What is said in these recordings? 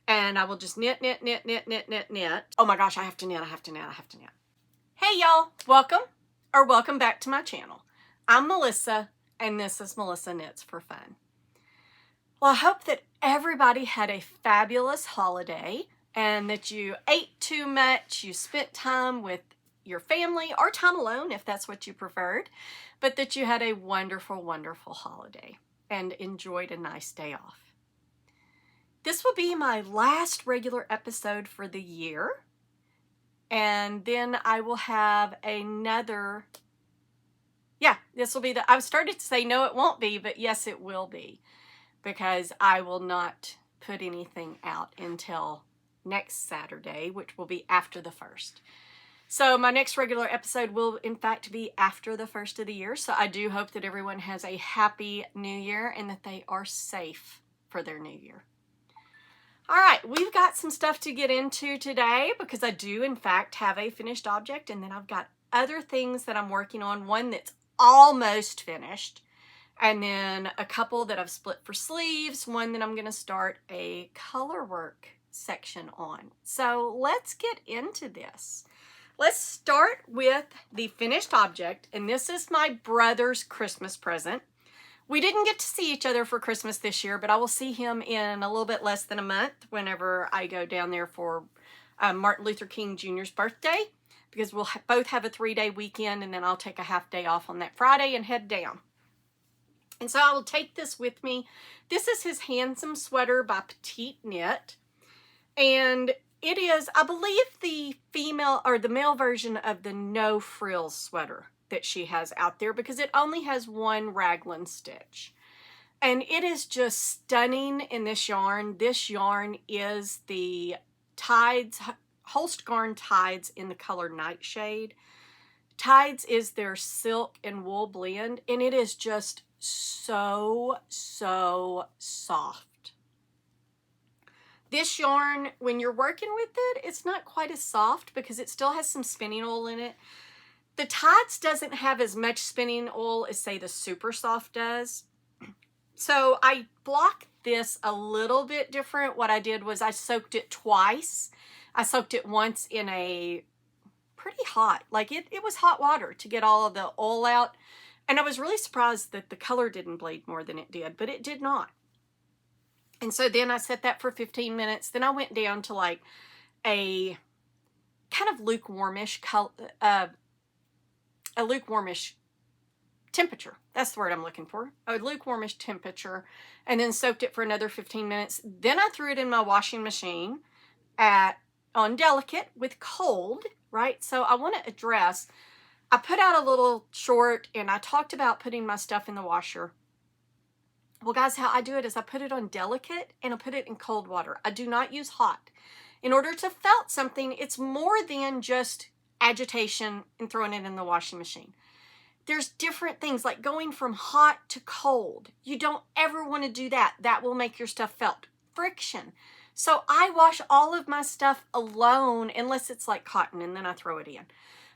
And I will just knit, knit, knit, knit, knit, knit, knit. Oh my gosh, I have to knit, I have to knit, I have to knit. Hey y'all, welcome back to my channel. I'm Melissa, and this is Melissa Knits for Fun. Well, I hope that everybody had a fabulous holiday and that you ate too much, you spent time with your family or time alone if that's what you preferred, but that you had a wonderful, wonderful holiday and enjoyed a nice day off. This will be my last regular episode for the year, and then I will have another, this will be I started to say no it won't be, but yes it will be, because I will not put anything out until next Saturday, which will be after the 1st. So my next regular episode will in fact be after the 1st of the year, so I do hope that everyone has a happy new year and that they are safe for their new year. All right, we've got some stuff to get into today because I do, in fact, have a finished object, and then I've got other things that I'm working on, one that's almost finished, and then a couple that I've split for sleeves, one that I'm going to start a Colorwork section on. So let's get into this. Let's start with the finished object, and this is my brother's Christmas present. We didn't get to see each other for Christmas this year, but I will see him in a little bit less than a month whenever I go down there for Martin Luther King Jr.'s birthday, because we'll both have a 3-day weekend, and then I'll take a half day off on that Friday and head down. And so I will take this with me. This is his Hanstholm Sweater by PetiteKnit, and it is, I believe, the female or the male version of the no frills sweater that she has out there, because it only has one raglan stitch, and it is just stunning in this yarn. This yarn is the Tides Holstgarn Tides in the color Nightshade. Tides is their silk and wool blend, and it is just so soft. This yarn, when you're working with it, it's not quite as soft because it still has some spinning oil in it. The Tides doesn't have as much spinning oil as, say, the Super Soft does. So I blocked this a little bit different. What I did was I soaked it twice. I soaked it once in a pretty hot, like it was hot water to get all of the oil out. And I was really surprised that the color didn't bleed more than it did, but it did not. And so then I set that for 15 minutes. Then I went down to like a kind of lukewarmish color, a lukewarmish temperature. That's the word I'm looking for. A lukewarmish temperature, and then soaked it for another 15 minutes. Then I threw it in my washing machine on delicate with cold, right? So I want to address, I put out a little short and I talked about putting my stuff in the washer. Well, guys, how I do it is I put it on delicate and I put it in cold water. I do not use hot. In order to felt something, it's more than just agitation and throwing it in the washing machine. There's different things like going from hot to cold. You don't ever want to do that. That will make your stuff felt. Friction. So I wash all of my stuff alone unless it's like cotton, and then I throw it in.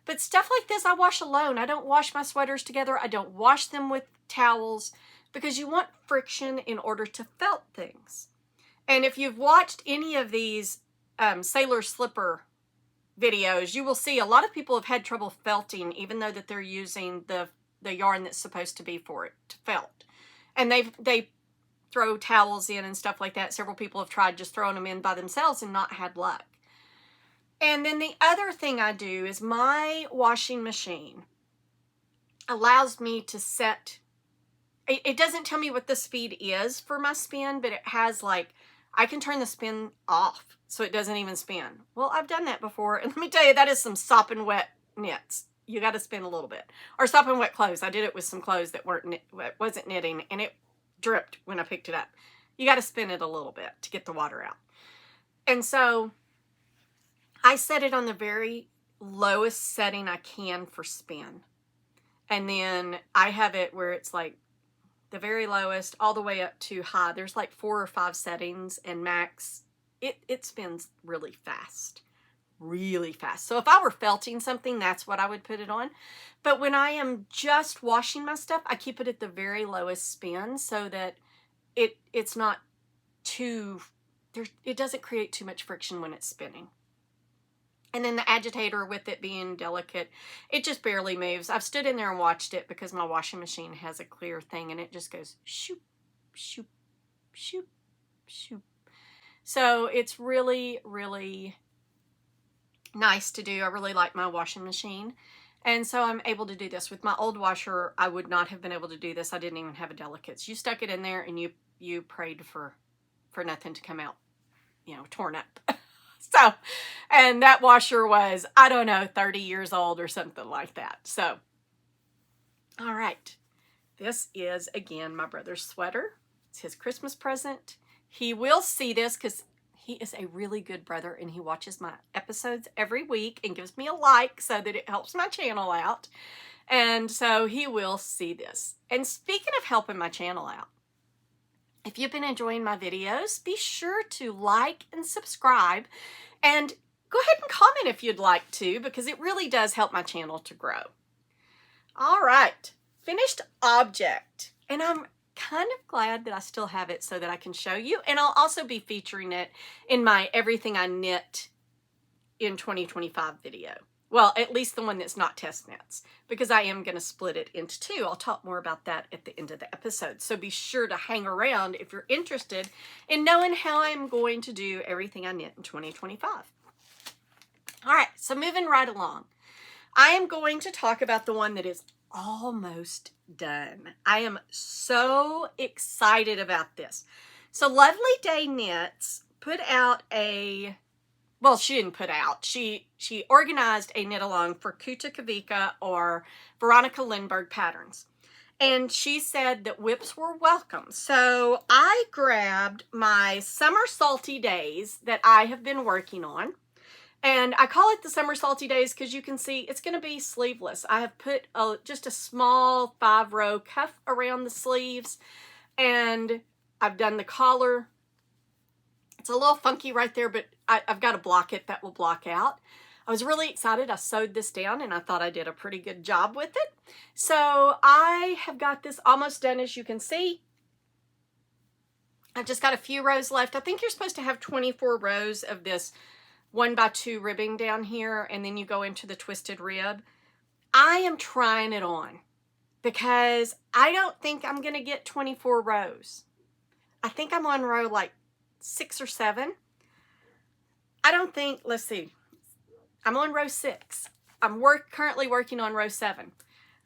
But stuff like this I wash alone. I don't wash my sweaters together. I don't wash them with towels because you want friction in order to felt things. And if you've watched any of these sailor slipper videos, you will see a lot of people have had trouble felting, even though that they're using the yarn that's supposed to be for it to felt. And they throw towels in and stuff like that. Several people have tried just throwing them in by themselves and not had luck. And then the other thing I do is my washing machine allows me to set, it doesn't tell me what the speed is for my spin, but it has like, I can turn the spin off so it doesn't even spin. Well, I've done that before, and let me tell you, that is some sopping wet knits. You got to spin a little bit. Or sopping wet clothes. I did it with some clothes that wasn't knitting, and it dripped when I picked it up. You got to spin it a little bit to get the water out. And so I set it on the very lowest setting I can for spin. And then I have it where it's like the very lowest all the way up to high. There's like 4 or 5 settings, and max, it spins really fast. Really fast. So if I were felting something, that's what I would put it on. But when I am just washing my stuff, I keep it at the very lowest spin so that it's not too it doesn't create too much friction when it's spinning. And then the agitator, with it being delicate, it just barely moves. I've stood in there and watched it because my washing machine has a clear thing and it just goes shoop, shoop, shoop, shoop. So it's really, really nice to do. I really like my washing machine. And so I'm able to do this. With my old washer, I would not have been able to do this. I didn't even have a delicates. You stuck it in there and you prayed for nothing to come out, you know, torn up. So, and that washer was, I don't know, 30 years old or something like that. So, all right. This is, again, my brother's sweater. It's his Christmas present. He will see this because he is a really good brother and he watches my episodes every week and gives me a like so that it helps my channel out. And so he will see this. And speaking of helping my channel out, if you've been enjoying my videos, be sure to like and subscribe and go ahead and comment if you'd like to, because it really does help my channel to grow. All right, finished object. And I'm kind of glad that I still have it so that I can show you. And I'll also be featuring it in my Everything I Knit in 2025 video. Well, at least the one that's not test knits, because I am going to split it into two. I'll talk more about that at the end of the episode. So be sure to hang around if you're interested in knowing how I'm going to do Everything I Knit in 2025. All right, so moving right along. I am going to talk about the one that is almost done. I am so excited about this. So Lovely Day Knits put out a... Well, she didn't put out. She organized a knit along for Kuta Kavika or Veronika Lindberg patterns. And she said that whips were welcome. So I grabbed my summer salty days that I have been working on. And I call it the summer salty days because you can see it's going to be sleeveless. I have put just a small 5-row cuff around the sleeves. And I've done the collar. It's a little funky right there, but I've got to block it. That will block out. I was really excited. I sewed this down and I thought I did a pretty good job with it. So I have got this almost done, as you can see. I've just got a few rows left. I think you're supposed to have 24 rows of this 1x2 ribbing down here, and then you go into the twisted rib. I am trying it on because I don't think I'm going to get 24 rows. I think I'm on row like 6 or 7. I don't think, let's see, I'm on row 6. I'm currently working on row 7.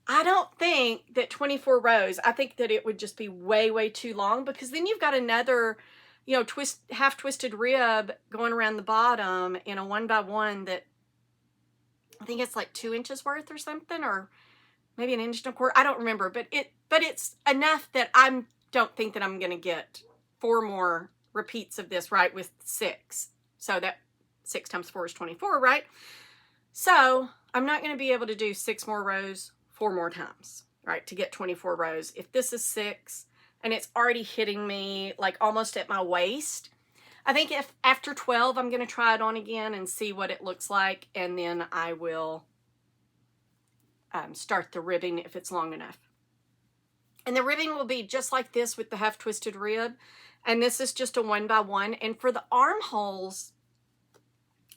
I don't think that 24 rows, I think that it would just be way, way too long, because then you've got another, you know, half twisted rib going around the bottom in a 1x1 that I think it's like 2 inches worth or something, or maybe 1.25 inches. I don't remember, but it's enough that I don't think that I'm going to get 4 more repeats of this, right, with 6. So that 6 times 4 is 24, right? So I'm not going to be able to do 6 more rows 4 more times, right, to get 24 rows. If this is 6 and it's already hitting me like almost at my waist, I think if after 12 I'm going to try it on again and see what it looks like, and then I will start the ribbing if it's long enough. And the ribbing will be just like this with the half twisted rib. And this is just a 1x1. And for the armholes,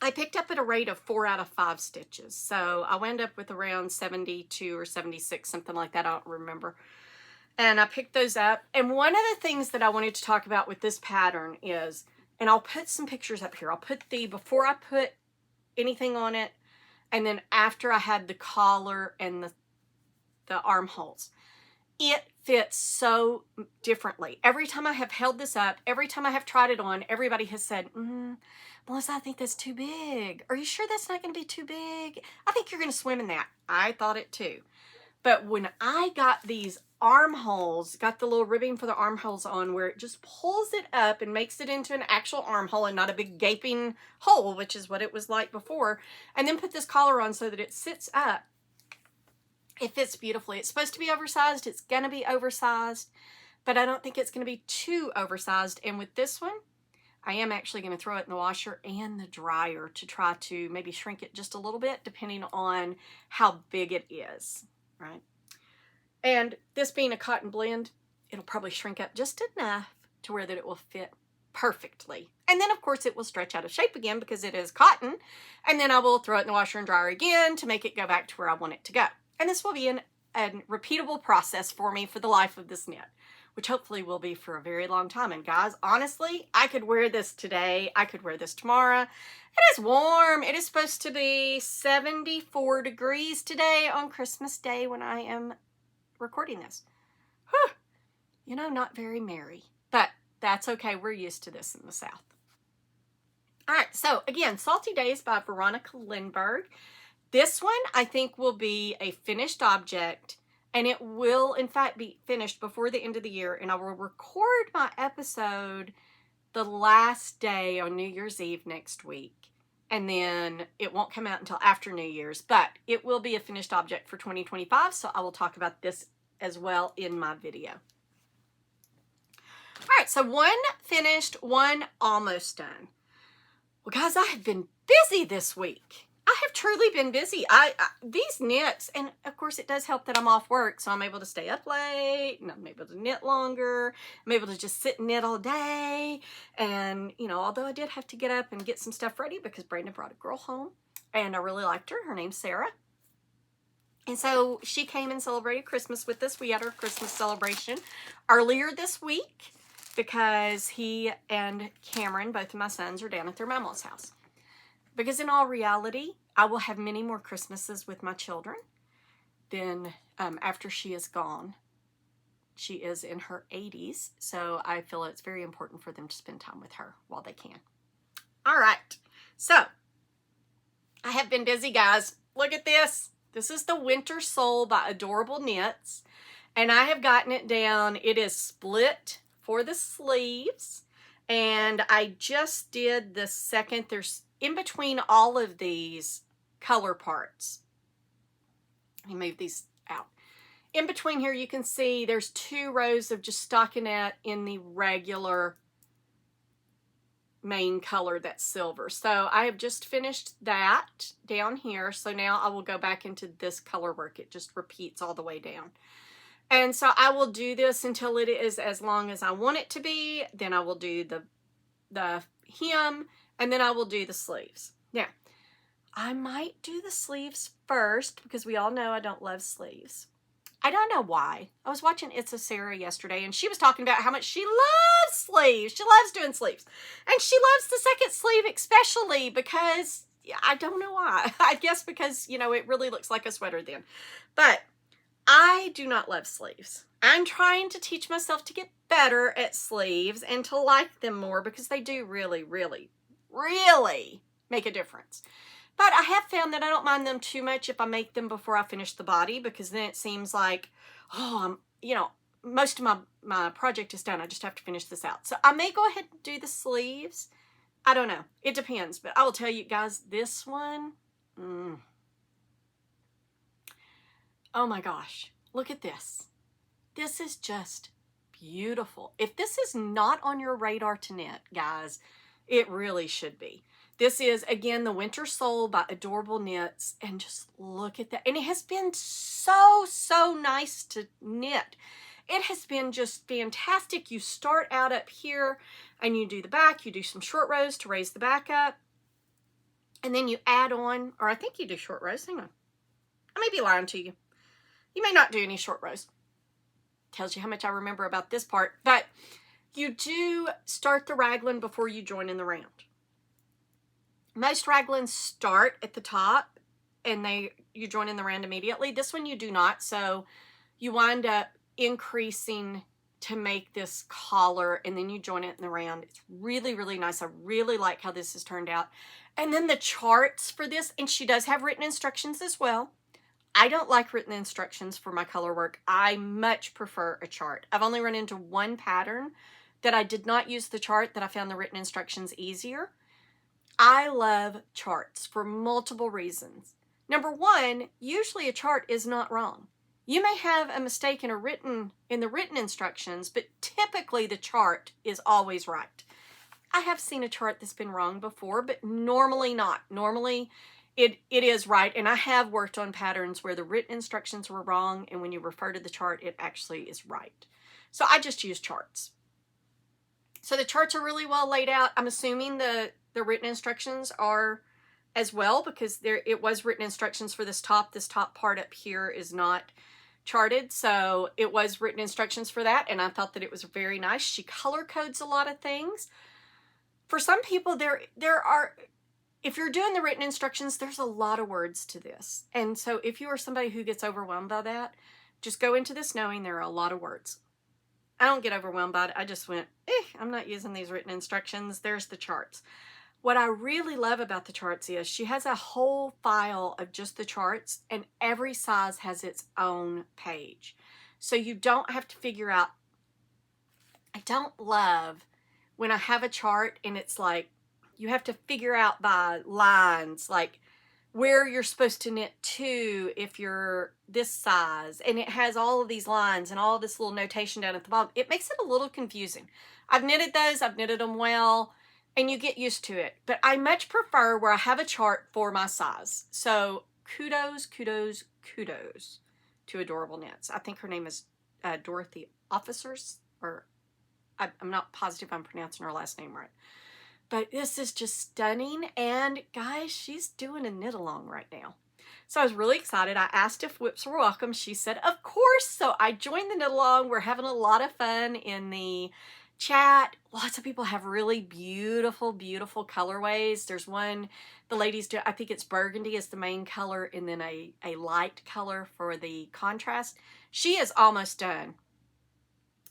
I picked up at a rate of 4 out of 5 stitches. So I wound up with around 72 or 76, something like that. I don't remember. And I picked those up. And one of the things that I wanted to talk about with this pattern is, and I'll put some pictures up here. I'll put before I put anything on it, and then after I had the collar and the armholes. It fits so differently. Every time I have held this up, every time I have tried it on, everybody has said, Melissa, I think that's too big. Are you sure that's not going to be too big? I think you're going to swim in that. I thought it too. But when I got these armholes, got the little ribbing for the armholes on, where it just pulls it up and makes it into an actual armhole and not a big gaping hole, which is what it was like before, and then put this collar on so that it sits up, it fits beautifully. It's supposed to be oversized. It's going to be oversized, but I don't think it's going to be too oversized. And with this one, I am actually going to throw it in the washer and the dryer to try to maybe shrink it just a little bit, depending on how big it is, right? And this being a cotton blend, it'll probably shrink up just enough to where that it will fit perfectly. And then of course it will stretch out of shape again because it is cotton. And then I will throw it in the washer and dryer again to make it go back to where I want it to go. And this will be a repeatable process for me for the life of this knit, which hopefully will be for a very long time. And guys, honestly, I could wear this today. I could wear this tomorrow. It is warm. It is supposed to be 74 degrees today on Christmas Day when I am recording this. Whew. You know, not very merry, but that's okay. We're used to this in the South. All right, so again, Salty Days by Veronika Lindberg. This one I think will be a finished object, and it will in fact be finished before the end of the year, and I will record my episode the last day on New Year's Eve next week, and then it won't come out until after New Year's, but it will be a finished object for 2025, so I will talk about this as well in my video. All right, so one finished, one almost done. Well, guys, I have been busy this week. I have truly been busy. These knits, and of course it does help that I'm off work, so I'm able to stay up late, and I'm able to knit longer. I'm able to just sit and knit all day. And, you know, although I did have to get up and get some stuff ready because Brandon brought a girl home, and I really liked her. Her name's Sarah. And so she came and celebrated Christmas with us. We had our Christmas celebration earlier this week because he and Cameron, both of my sons, are down at their mama's house. Because in all reality, I will have many more Christmases with my children than after she is gone. She is in her 80s, so I feel it's very important for them to spend time with her while they can. All right, so I have been busy, guys. Look at this. This is the Wintersoul by Adorable Knits, and I have gotten it down. It is split for the sleeves, and I just did the second. There's in between all of these color parts. Let me move these out. In between here, you can see there's 2 rows of just stockinette in the regular main color that's silver. So I have just finished that down here. So now I will go back into this color work. It just repeats all the way down. And so I will do this until it is as long as I want it to be. Then I will do the hem, and then I will do the sleeves. Now, I might do the sleeves first because we all know I don't love sleeves. I don't know why. I was watching It's a Sarah yesterday, and she was talking about how much she loves sleeves. She loves doing sleeves. And she loves the second sleeve especially because, I don't know why. I guess because, you know, it really looks like a sweater then. But I do not love sleeves. I'm trying to teach myself to get better at sleeves and to like them more because they do really, really, really make a difference. But I have found that I don't mind them too much if I make them before I finish the body, because then it seems like, oh, you know, most of my project is done. I just have to finish this out. So I may go ahead and do the sleeves. I don't know. It depends. But I will tell you guys, this one, oh my gosh, look at this. This is just beautiful. If this is not on your radar to knit, guys, it really should be. This is, again, the Wintersoul by Adorable Knits, and just look at that. And it has been so, so nice to knit. It has been just fantastic. You start out up here, and you do the back. You do some short rows to raise the back up, and then you add on, or I think you do short rows. Hang on. I may be lying to you. You may not do any short rows. Tells you how much I remember about this part. But you do start the raglan before you join in the round. Most raglans start at the top and you join in the round immediately. This one you do not, so you wind up increasing to make this collar, and then you join it in the round. It's really, really nice. I really like how this has turned out. And then the charts for this, and she does have written instructions as well. I don't like written instructions for my color work. I much prefer a chart. I've only run into one pattern that I did not use the chart, that I found the written instructions easier. I love charts for multiple reasons. Number one, usually a chart is not wrong. You may have a mistake in the written instructions, but typically the chart is always right. I have seen a chart that's been wrong before, but normally not. Normally it is right, and I have worked on patterns where the written instructions were wrong, and when you refer to the chart, it actually is right. So I just use charts. So the charts are really well laid out. I'm assuming the written instructions are as well, because it was written instructions for this top. This top part up here is not charted, so it was written instructions for that, and I thought that it was very nice. She color codes a lot of things. For some people, there are, if you're doing the written instructions, there's a lot of words to this. And so if you are somebody who gets overwhelmed by that, just go into this knowing there are a lot of words. I don't get overwhelmed by it. I just went, I'm not using these written instructions. There's the charts. What I really love about the charts is she has a whole file of just the charts, and every size has its own page. So you don't have to figure out. I don't love when I have a chart and it's like you have to figure out by lines, like where you're supposed to knit to if you're this size, and it has all of these lines and all this little notation down at the bottom. It makes it a little confusing. I've knitted those, I've knitted them well, and you get used to it. But I much prefer where I have a chart for my size. So kudos, kudos, kudos to Adorable Knits. I think her name is Dorothy Officers, or I'm not positive I'm pronouncing her last name right. But this is just stunning. And guys, she's doing a knit along right now. So I was really excited. I asked if whips were welcome. She said, of course. So I joined the knit along. We're having a lot of fun in the chat. Lots of people have really beautiful, beautiful colorways. There's one, the ladies do, I think it's burgundy is the main color, and then a light color for the contrast. She is almost done.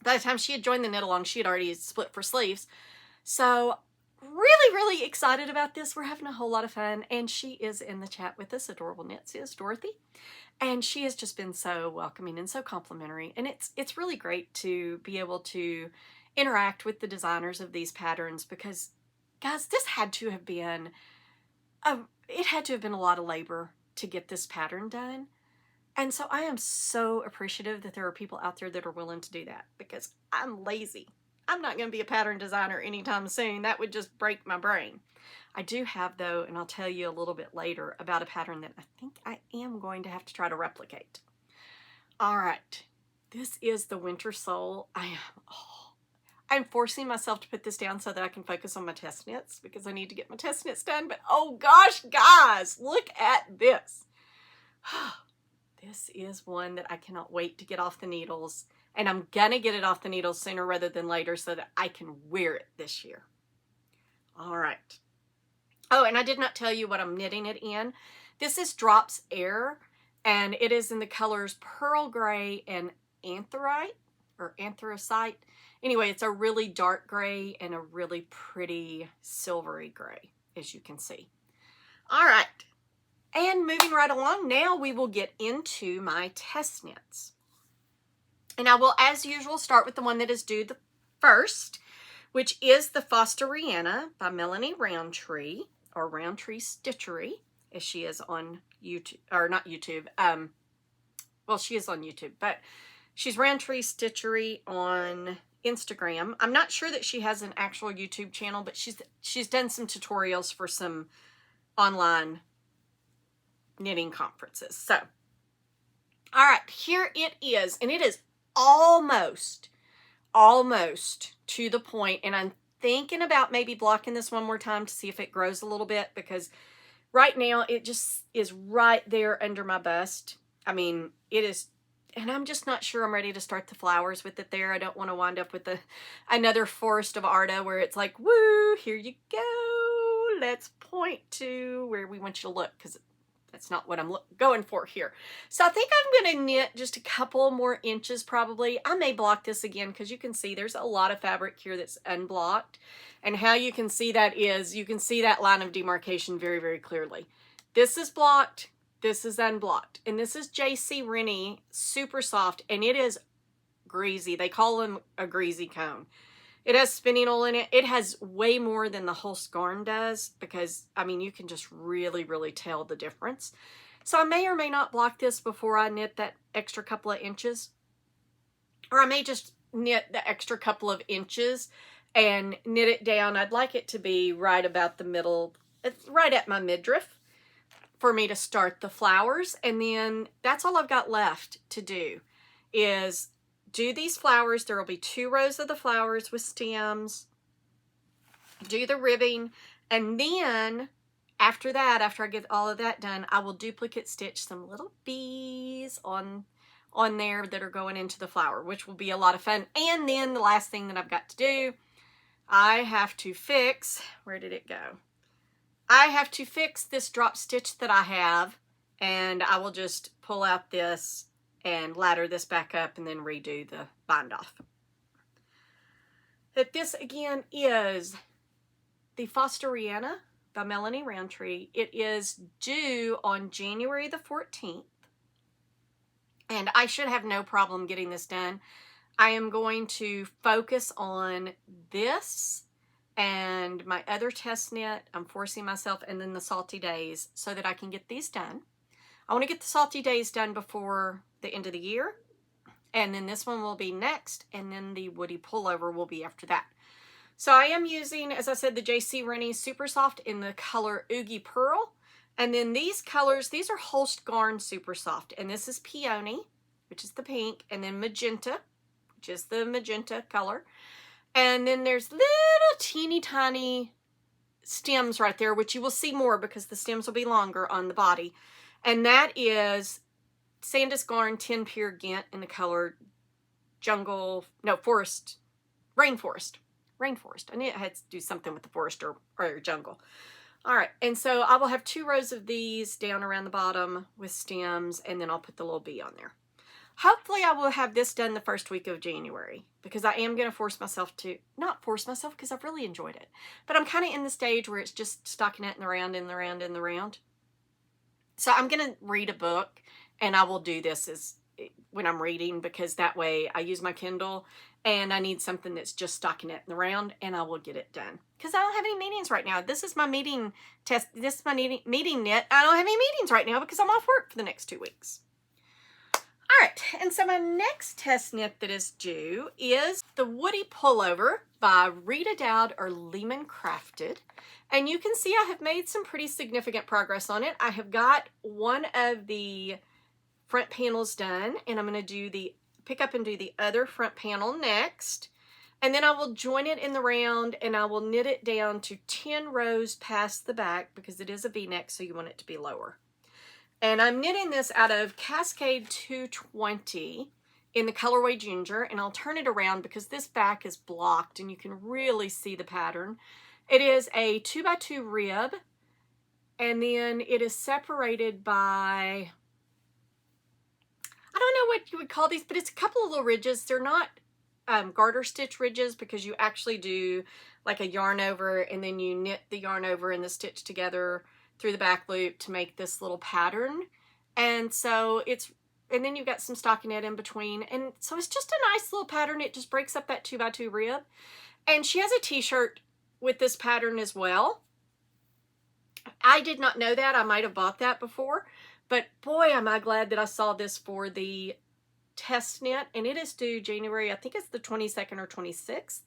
By the time she had joined the knit along, she had already split for sleeves. So really, really excited about this. We're having a whole lot of fun, and she is in the chat with us. Adorable Knits is Dorothy, and she has just been so welcoming and so complimentary, and it's really great to be able to interact with the designers of these patterns, because guys, this had to have been it had to have been a lot of labor to get this pattern done. And so I am so appreciative that there are people out there that are willing to do that, because I'm lazy. I'm not going to be a pattern designer anytime soon. That would just break my brain. I do have, though, and I'll tell you a little bit later about a pattern that I think I am going to have to try to replicate. All right. This is the Wintersoul. I'm forcing myself to put this down so that I can focus on my test knits, because I need to get my test knits done. But oh gosh, guys, look at this. This is one that I cannot wait to get off the needles, and I'm gonna get it off the needles sooner rather than later so that I can wear it this year. All right. Oh, and I did not tell you what I'm knitting it in. This is Drops Air, and it is in the colors Pearl Gray and Anthrite or Anthracite. Anyway, it's a really dark gray and a really pretty silvery gray, as you can see. All right. And moving right along, now we will get into my test knits. And I will, as usual, start with the one that is due the first, which is the Fosteriana by Melanie Rountree, or Roundtree Stitchery, as she is on YouTube, or not YouTube. Well, she is on YouTube, but she's Roundtree Stitchery on Instagram. I'm not sure that she has an actual YouTube channel, but she's done some tutorials for some online knitting conferences. So, all right, here it is, and it is almost to the point, and I'm thinking about maybe blocking this one more time to see if it grows a little bit, because right now it just is right there under my bust. I mean, it is, and I'm just not sure I'm ready to start the flowers with it there. I don't want to wind up with another Forest of Arta where it's like, woo, here you go. Let's point to where we want you to look, because that's not what I'm going for here. So I think I'm going to knit just a couple more inches probably. I may block this again, because you can see there's a lot of fabric here that's unblocked. And how you can see that is, you can see that line of demarcation very, very clearly. This is blocked, this is unblocked. And this is JC Rennie, super soft, and it is greasy. They call them a greasy cone. It has spinning wool in it. It has way more than the whole scarn does, because, I mean, you can just really, really tell the difference. So I may or may not block this before I knit that extra couple of inches. Or I may just knit the extra couple of inches and knit it down. I'd like it to be right about the middle, right at my midriff, for me to start the flowers. And then that's all I've got left to do, is do these flowers. There will be 2 rows of the flowers with stems, do the ribbing, and then after that, after I get all of that done, I will duplicate stitch some little bees on there that are going into the flower, which will be a lot of fun. And then the last thing that I've got to do, I have to fix, where did it go? I have to fix this drop stitch that I have, and I will just pull out this and ladder this back up and then redo the bind off. That this again is the Fosteriana by Melanie Rountree. It is due on January the 14th. And I should have no problem getting this done. I am going to focus on this and my other test knit. I'm forcing myself, and then the Salty Days, so that I can get these done. I want to get the Salty Days done before the end of the year. And then this one will be next. And then the Woody Pullover will be after that. So I am using, as I said, the JC Rennie Super Soft in the color Oogie Purl. And then these colors, these are Holst Garn Super Soft. And this is Peony, which is the pink. And then Magenta, which is the magenta color. And then there's little teeny tiny stems right there, which you will see more because the stems will be longer on the body. And that is Sandus Garn 10 Pure Ghent in the color Rainforest. I knew it had to do something with the forest or jungle. All right, and so I will have 2 rows of these down around the bottom with stems, and then I'll put the little bee on there. Hopefully I will have this done the first week of January, because I am going to force myself to, not force myself because I've really enjoyed it, but I'm kind of in the stage where it's just stockinette in the round, in the round, in the round. So I'm going to read a book, and I will do this as when I'm reading, because that way I use my Kindle, and I need something that's just stockinette in the round, and I will get it done. Because I don't have any meetings right now. This is my meeting test. This is my meeting knit. I don't have any meetings right now because I'm off work for the next 2 weeks. All right, and so my next test knit that is due is the Woody Pullover by Rita Dowd or LimunCrafted. And you can see I have made some pretty significant progress on it. I have got one of the front panels done, and I'm going to do the pick up and do the other front panel next. And then I will join it in the round, and I will knit it down to 10 rows past the back, because it is a V-neck, so you want it to be lower. And I'm knitting this out of Cascade 220 in the colorway Ginger, and I'll turn it around because this back is blocked and you can really see the pattern. It is a 2x2 rib, and then it is separated by, I don't know what you would call these, but it's a couple of little ridges. They're not garter stitch ridges, because you actually do like a yarn over, and then you knit the yarn over and the stitch together through the back loop to make this little pattern. And so it's, and then you've got some stockinette in between, and so it's just a nice little pattern. It just breaks up that 2x2 rib. And she has a t-shirt with this pattern as well. I did not know that. I might have bought that before, but boy, am I glad that I saw this for the test knit, and it is due January, I think it's the 22nd or 26th.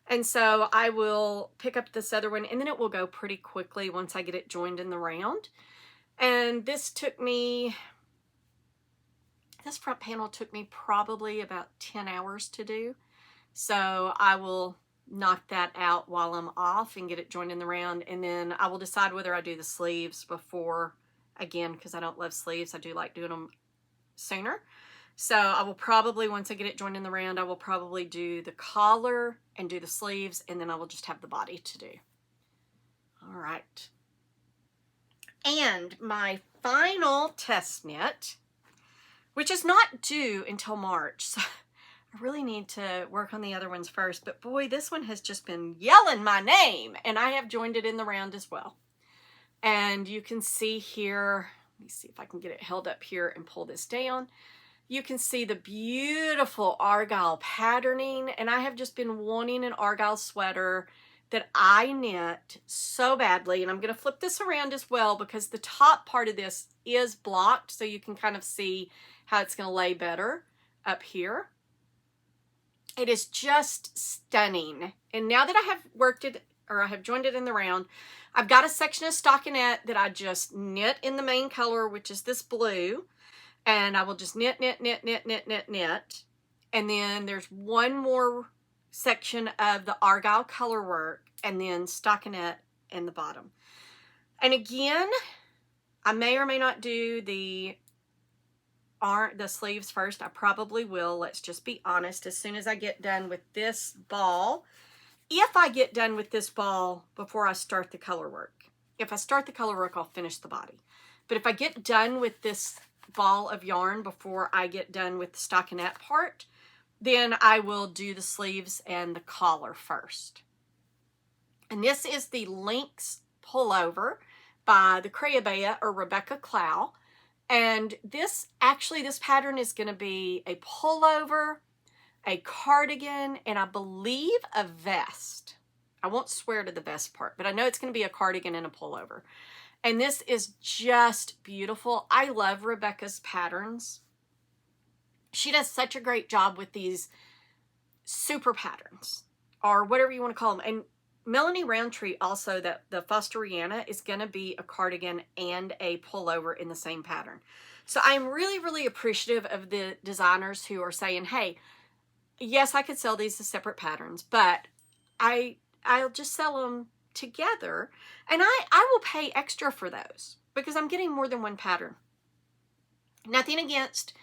And so I will pick up this other one, and then it will go pretty quickly once I get it joined in the round. And this took me, this front panel took me probably about 10 hours to do. So I will knock that out while I'm off and get it joined in the round. And then I will decide whether I do the sleeves before, again, because I don't love sleeves. I do like doing them sooner. So I will probably, once I get it joined in the round, I will probably do the collar and do the sleeves, and then I will just have the body to do. All right. And my final test knit, which is not due until March, so I really need to work on the other ones first, but boy, this one has just been yelling my name, and I have joined it in the round as well. And you can see here, let me see if I can get it held up here and pull this down. You can see the beautiful argyle patterning, and I have just been wanting an argyle sweater that I knit so badly. And I'm going to flip this around as well, because the top part of this is blocked, so you can kind of see how it's going to lay better up here. It is just stunning. And now that I have worked it, or I have joined it in the round, I've got a section of stockinette that I just knit in the main color, which is this blue. And I will just knit, knit, knit, knit, knit, knit, knit. And then there's one more section of the Argyle Colorwork, and then stockinette in the bottom. And again, I may or may not do the sleeves first. I probably will. Let's just be honest. As soon as I get done with this ball, if I get done with this ball before I start the color work. If I start the color work, I'll finish the body. But if I get done with this ball of yarn before I get done with the stockinette part, then I will do the sleeves and the collar first. And this is the Lynx Pullover by the Creabea or Rebecca Clow. And this pattern is going to be a pullover, a cardigan, and I believe a vest. I won't swear to the vest part, but I know it's going to be a cardigan and a pullover. And this is just beautiful. I love Rebecca's patterns. She does such a great job with these super patterns, or whatever you want to call them. And Melanie Rountree also, the Fosteriana, is going to be a cardigan and a pullover in the same pattern. So I'm really, really appreciative of the designers who are saying, hey, yes, I could sell these as separate patterns, but I'll just sell them together, and I will pay extra for those because I'm getting more than one pattern. Nothing against,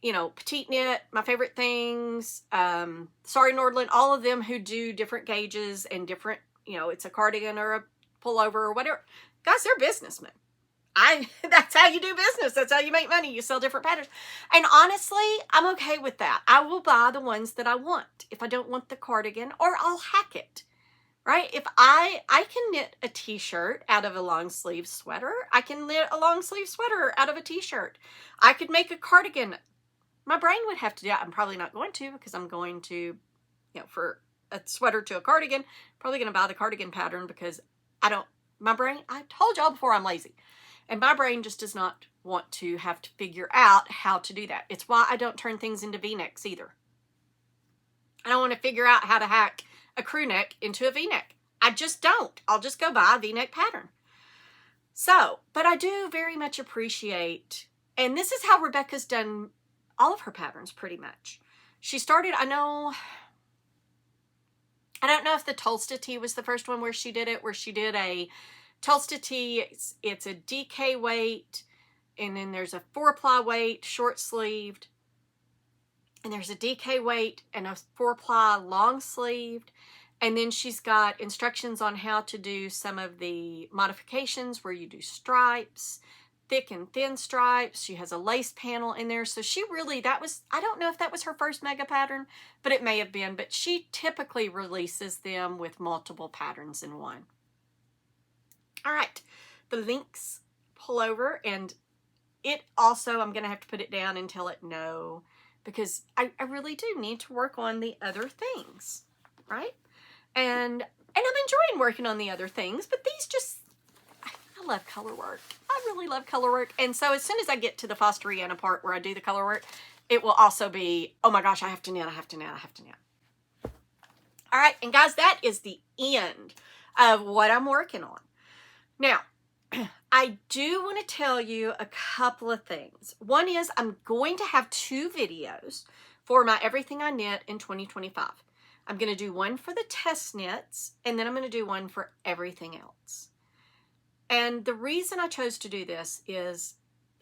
you know, PetiteKnit, My Favorite Things, Sorry Nordland, all of them who do different gauges and different, you know, it's a cardigan or a pullover or whatever. Guys, they're businessmen. That's how you do business. That's how you make money. You sell different patterns. And honestly, I'm okay with that. I will buy the ones that I want. If I don't want the cardigan, or I'll hack it, right? If I can knit a t-shirt out of a long sleeve sweater, I can knit a long sleeve sweater out of a t-shirt. I could make a cardigan. My brain would have to do that. I'm probably not going to, because I'm going to, you know, for a sweater to a cardigan, probably going to buy the cardigan pattern because I told y'all before, I'm lazy. And my brain just does not want to have to figure out how to do that. It's why I don't turn things into V-necks either. I don't want to figure out how to hack a crew neck into a V-neck. I just don't. I'll just go buy a V-neck pattern. So, but I do very much appreciate, and this is how Rebecca's done all of her patterns pretty much. She started, I don't know if the Tolsta tee was the first one where she did it, where she did a Tolsta tee. It's a DK weight, and then there's a 4-ply weight, short sleeved, and there's a DK weight and a 4-ply long sleeved. And then she's got instructions on how to do some of the modifications where you do stripes, thick and thin stripes. She has a lace panel in there. So she really, I don't know if that was her first mega pattern, but it may have been. But she typically releases them with multiple patterns in one. All right, the Lynx Pullover, and it also, I'm going to have to put it down and tell it no, because I really do need to work on the other things, right? And I'm enjoying working on the other things, but these just, I love color work. I really love color work. And so as soon as I get to the Fosteriana part where I do the color work, it will also be, oh my gosh, I have to knit, I have to knit, I have to knit. All right, and guys, that is the end of what I'm working on. Now, I do want to tell you a couple of things. One is I'm going to have 2 videos for my Everything I Knit in 2025. I'm going to do one for the test knits, and then I'm going to do one for everything else. And the reason I chose to do this is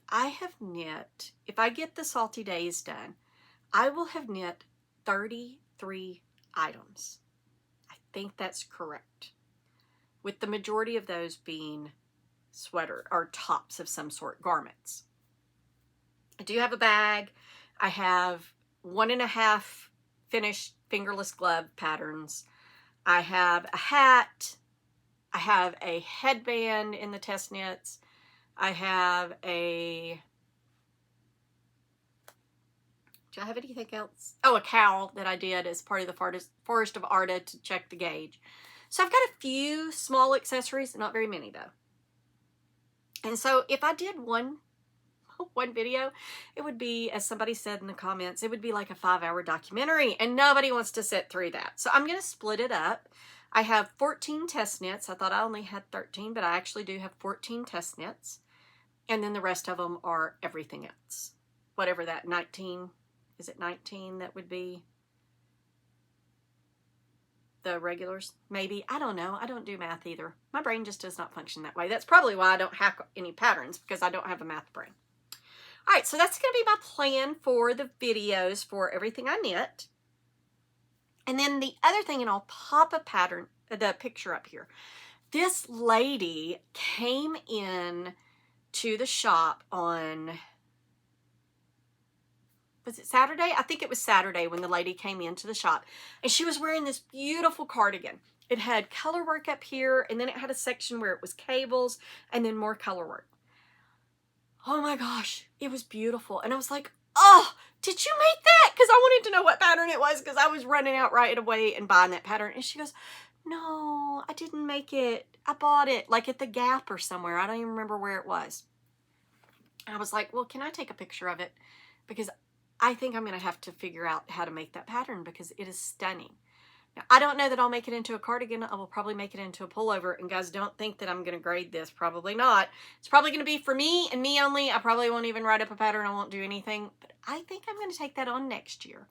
I have knit, if I get the Salty Days done, I will have knit 33 items. I think that's correct, with the majority of those being sweater or tops of some sort, garments. I do have a bag. I have 1.5 finished fingerless glove patterns. I have a hat. I have a headband in the test knits. I have a, do I have anything else? Oh, a cowl that I did as part of the Forest of Arda to check the gauge. So I've got a few small accessories, not very many though. And so if I did one video, it would be, as somebody said in the comments, it would be like a 5-hour documentary, and nobody wants to sit through that. So I'm going to split it up. I have 14 test knits. I thought I only had 13, but I actually do have 14 test knits. And then the rest of them are everything else. Whatever that 19, is it 19 that would be? the regulars, maybe. I don't know. I don't do math either. My brain just does not function that way. That's probably why I don't hack any patterns, because I don't have a math brain. All right, so that's going to be my plan for the videos for everything I knit. And then the other thing, and I'll pop a pattern, the picture up here. This lady came in to the shop on, was it Saturday? I think it was Saturday when the lady came into the shop, and she was wearing this beautiful cardigan. It had color work up here, and then it had a section where it was cables and then more color work. Oh my gosh, it was beautiful. And I was like, oh, did you make that? Because I wanted to know what pattern it was, because I was running out right away and buying that pattern. And she goes, no, I didn't make it. I bought it like at the Gap or somewhere. I don't even remember where it was. I was like, well, can I take a picture of it? Because I think I'm going to have to figure out how to make that pattern, because it is stunning. Now, I don't know that I'll make it into a cardigan. I will probably make it into a pullover. And guys, don't think that I'm going to grade this. Probably not. It's probably going to be for me and me only. I probably won't even write up a pattern. I won't do anything. But I think I'm going to take that on next year.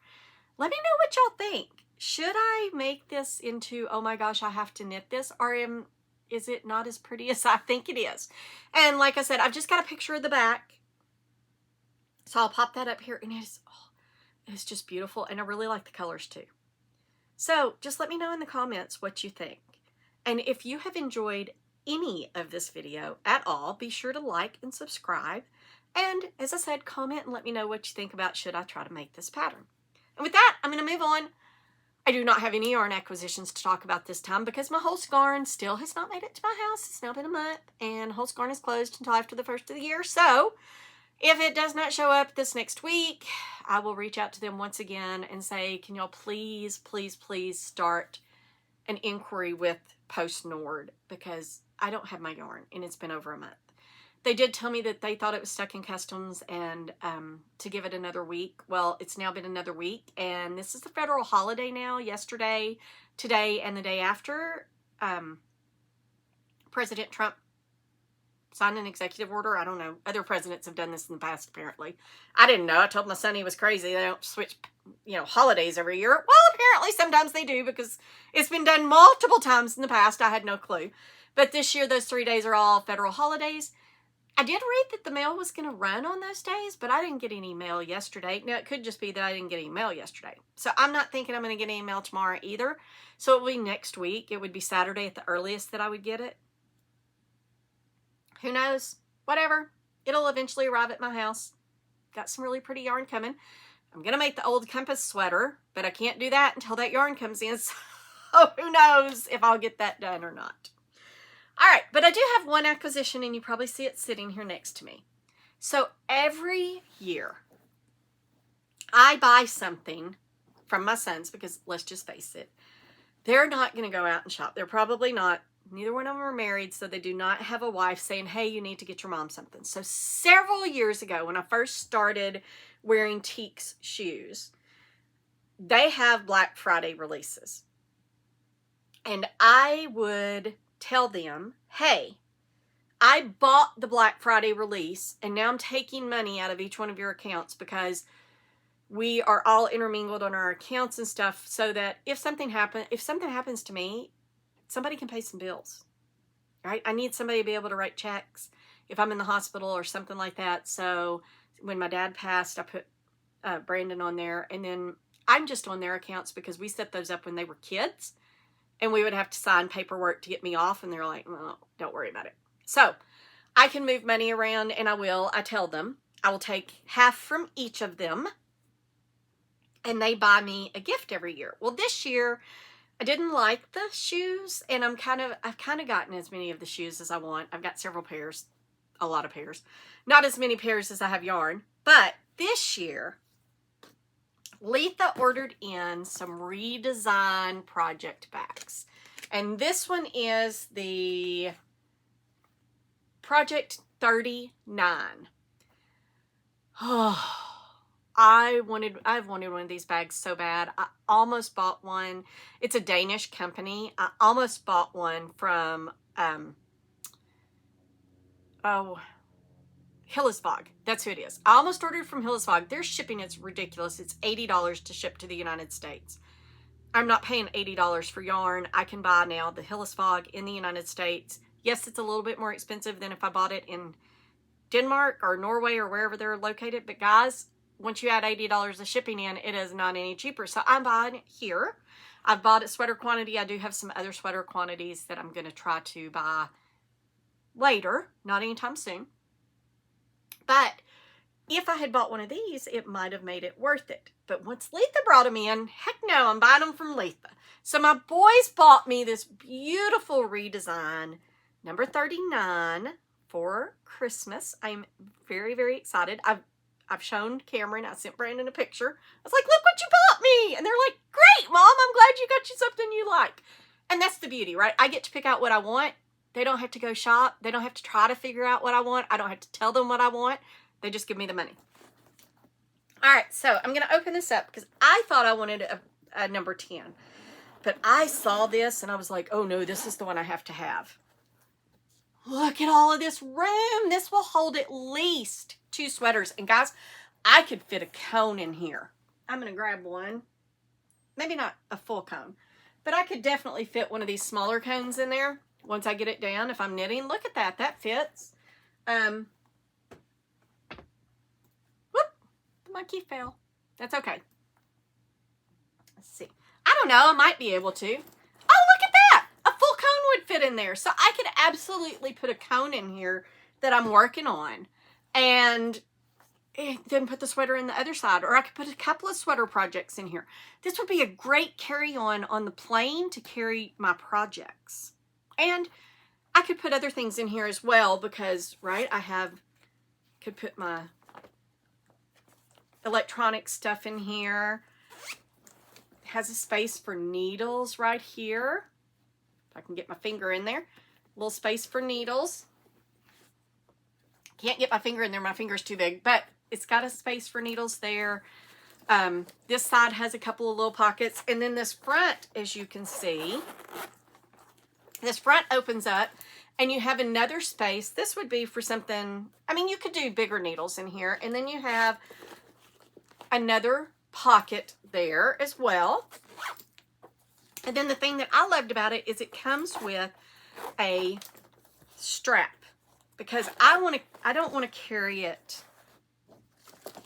Let me know what y'all think. Should I make this into, oh my gosh, I have to knit this? Or is it not as pretty as I think it is? And like I said, I've just got a picture of the back. So I'll pop that up here. And it's just beautiful. And I really like the colors too. So just let me know in the comments what you think. And if you have enjoyed any of this video at all, be sure to like and subscribe. And as I said, comment and let me know what you think about, should I try to make this pattern. And with that, I'm going to move on. I do not have any yarn acquisitions to talk about this time, because my Holzgarn still has not made it to my house. It's now been a month, and Holzgarn is closed until after the first of the year. So if it does not show up this next week, I will reach out to them once again and say, can y'all please, please, please start an inquiry with Post Nord, because I don't have my yarn and it's been over a month. They did tell me that they thought it was stuck in customs and to give it another week. Well, it's now been another week, and this is the federal holiday now. Yesterday, today, and the day after, President Trump signed an executive order. I don't know. Other presidents have done this in the past, apparently. I didn't know. I told my son he was crazy. They don't switch, holidays every year. Well, apparently sometimes they do, because it's been done multiple times in the past. I had no clue. But this year, those 3 days are all federal holidays. I did read that the mail was going to run on those days, but I didn't get any mail yesterday. Now, it could just be that I didn't get any mail yesterday. So I'm not thinking I'm going to get any mail tomorrow either. So it will be next week. It would be Saturday at the earliest that I would get it. Who knows? Whatever. It'll eventually arrive at my house. Got some really pretty yarn coming. I'm going to make the old compass sweater, but I can't do that until that yarn comes in. So who knows if I'll get that done or not. All right, but I do have one acquisition, and you probably see it sitting here next to me. So every year, I buy something from my sons, because let's just face it, they're not going to go out and shop. They're probably not. Neither one of them are married, so they do not have a wife saying, hey, you need to get your mom something. So several years ago, when I first started wearing Teak's shoes, they have Black Friday releases. And I would tell them, hey, I bought the Black Friday release, and now I'm taking money out of each one of your accounts, because we are all intermingled on our accounts and stuff, so that if something happens to me, somebody can pay some bills, right? I need somebody to be able to write checks if I'm in the hospital or something like that. So when my dad passed, I put Brandon on there, and then I'm just on their accounts because we set those up when they were kids, and we would have to sign paperwork to get me off, and they're like, well, don't worry about it. So I can move money around, and I will. I tell them I will take half from each of them, and they buy me a gift every year. Well, this year I didn't like the shoes, and I've kind of gotten as many of the shoes as I want. I've got several pairs, a lot of pairs. Not as many pairs as I have yarn, but this year, Letha ordered in some redesign project bags. And this one is the Project 39. Oh, I've wanted one of these bags so bad. I almost bought one. It's a Danish company. I almost bought one from Hillesvåg. That's who it is. I almost ordered from Hillesvåg. Their shipping is ridiculous. It's $80 to ship to the United States. I'm not paying $80 for yarn. I can buy now the Hillesvåg in the United States. Yes, it's a little bit more expensive than if I bought it in Denmark or Norway or wherever they're located. But guys, once you add $80 of shipping in, it is not any cheaper. So I'm buying it here. I've bought a sweater quantity. I do have some other sweater quantities that I'm going to try to buy later, not anytime soon. But if I had bought one of these, it might have made it worth it. But once Letha brought them in, heck no, I'm buying them from Letha. So my boys bought me this beautiful redesign, number 39, for Christmas. I'm very, very excited. I've shown Cameron, I sent Brandon a picture. I was like, look what you bought me. And they're like, great, Mom, I'm glad you got you something you like. And that's the beauty, right? I get to pick out what I want. They don't have to go shop. They don't have to try to figure out what I want. I don't have to tell them what I want. They just give me the money. All right, so I'm going to open this up because I thought I wanted a number 10. But I saw this and I was like, oh no, this is the one I have to have. Look at all of this room. This will hold at least 2 sweaters. And guys, I could fit a cone in here. I'm going to grab one. Maybe not a full cone, but I could definitely fit one of these smaller cones in there once I get it down if I'm knitting. Look at that. That fits. Whoop, the monkey fell. That's okay. Let's see. I don't know. I might be able to. Oh, look at that. A full cone would fit in there. So I could absolutely put a cone in here that I'm working on and then put the sweater in the other side. Or I could put a couple of sweater projects in here. This would be a great carry-on on the plane to carry my projects. And I could put other things in here as well because, right, could put my electronic stuff in here. It has a space for needles right here. If I can get my finger in there. A little space for needles. Can't get my finger in there. My finger's too big, but it's got a space for needles there. This side has a couple of little pockets. And then this front, as you can see, this front opens up and you have another space. This would be for something, I mean, you could do bigger needles in here. And then you have another pocket there as well. And then the thing that I loved about it is it comes with a strap because I don't want to carry it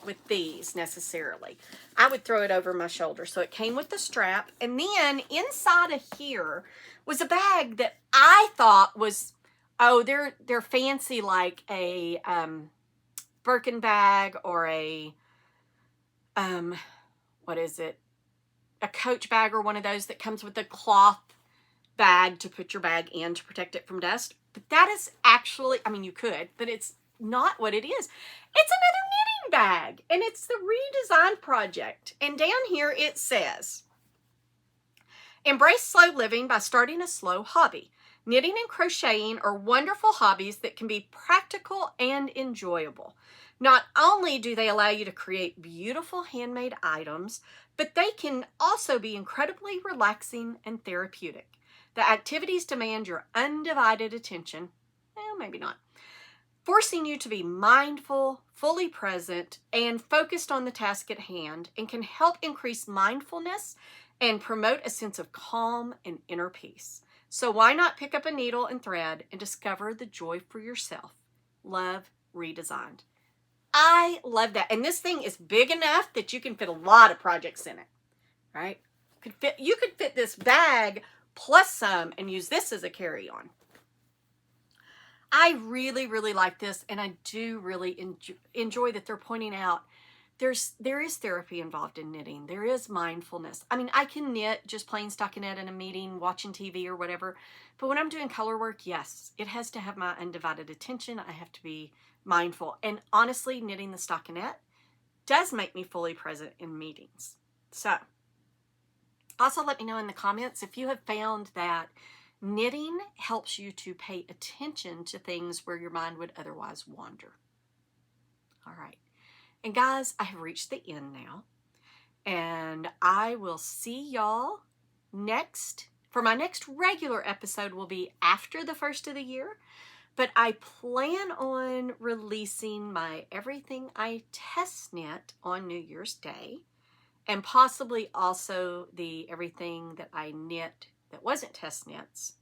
with these necessarily. I would throw it over my shoulder. So it came with the strap. And then inside of here was a bag that I thought was, oh, they're fancy, like a Birkin bag or a what is it? A Coach bag or one of those that comes with a cloth bag to put your bag in to protect it from dust. But that is actually, I mean, you could, but it's not what it is. It's another knitting bag, and it's the redesign project. And down here it says, embrace slow living by starting a slow hobby. Knitting and crocheting are wonderful hobbies that can be practical and enjoyable. Not only do they allow you to create beautiful handmade items, but they can also be incredibly relaxing and therapeutic. The activities demand your undivided attention, well, maybe not, forcing you to be mindful, fully present, and focused on the task at hand, and can help increase mindfulness and promote a sense of calm and inner peace. So why not pick up a needle and thread and discover the joy for yourself? Love Redesigned. I love that. And this thing is big enough that you can fit a lot of projects in it, right? You could fit this bag plus some and use this as a carry-on. I really, really like this, and I do really enjoy that they're pointing out there is therapy involved in knitting. There is mindfulness. I mean, I can knit just plain stockinette in a meeting, watching TV or whatever, but when I'm doing color work, yes, it has to have my undivided attention. I have to be mindful. And honestly, knitting the stockinette does make me fully present in meetings. So, also let me know in the comments if you have found that knitting helps you to pay attention to things where your mind would otherwise wander. All right. And guys, I have reached the end now. And I will see y'all next. For my next regular episode will be after the first of the year. But I plan on releasing my Everything I Test Knit on New Year's Day. and possibly also the everything that I knit that wasn't test knits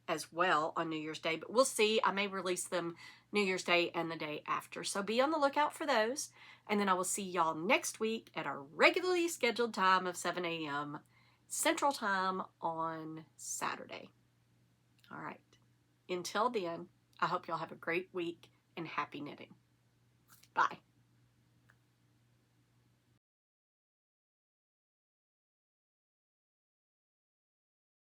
as well on New Year's Day, but we'll see. I may release them New Year's Day and the day after, so be on the lookout for those. And then I will see y'all next week at our regularly scheduled time of 7 a.m. Central Time on Saturday. All right. Until then, I hope y'all have a great week and happy knitting. Bye.